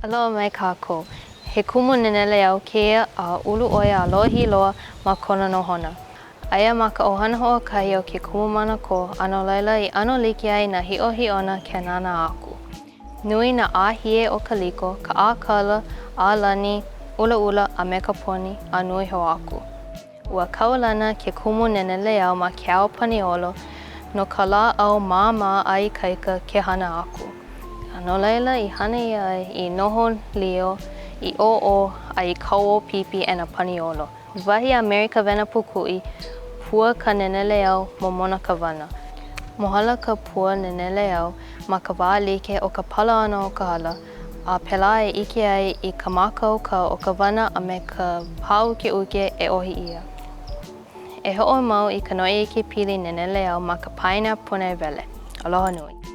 Aloha mai kākou. He kumu NENELEAU kēia a ulu ʻoe a lohi loa ma kona nohona. Aia ma ka ʻohana hoʻokahi o ke kumu manako, a no laila I ʻano like ai nā hiʻohiʻona ke nana aku. Nui nā ʻāhie o ka liko, ka ʻākala, ʻālani, ʻulaʻula a me ka poni a nui hou aku. Ua kaulana ke kumu NENELEAU ma ke ao paniolo no ka lā au māmā a ikaika ke hana aku. A no laila I hana ia ai I noho lio, I ʻōʻō a I kauō pipi e nā paniolo. Wahi a Amerika wena pukui, pua ka NENELEAU momona ka wana. Mohala ka pua NENELEAU ma ka wā like o ka pala ʻana o ka hala, a pēlā e ʻike ai I ka mākou o ka wana a me ka pāʻukeuke e ohi ia. E hoʻomau I ka noʻi ʻikepili NENELEAU ma ka paina pune wele. Aloha nui.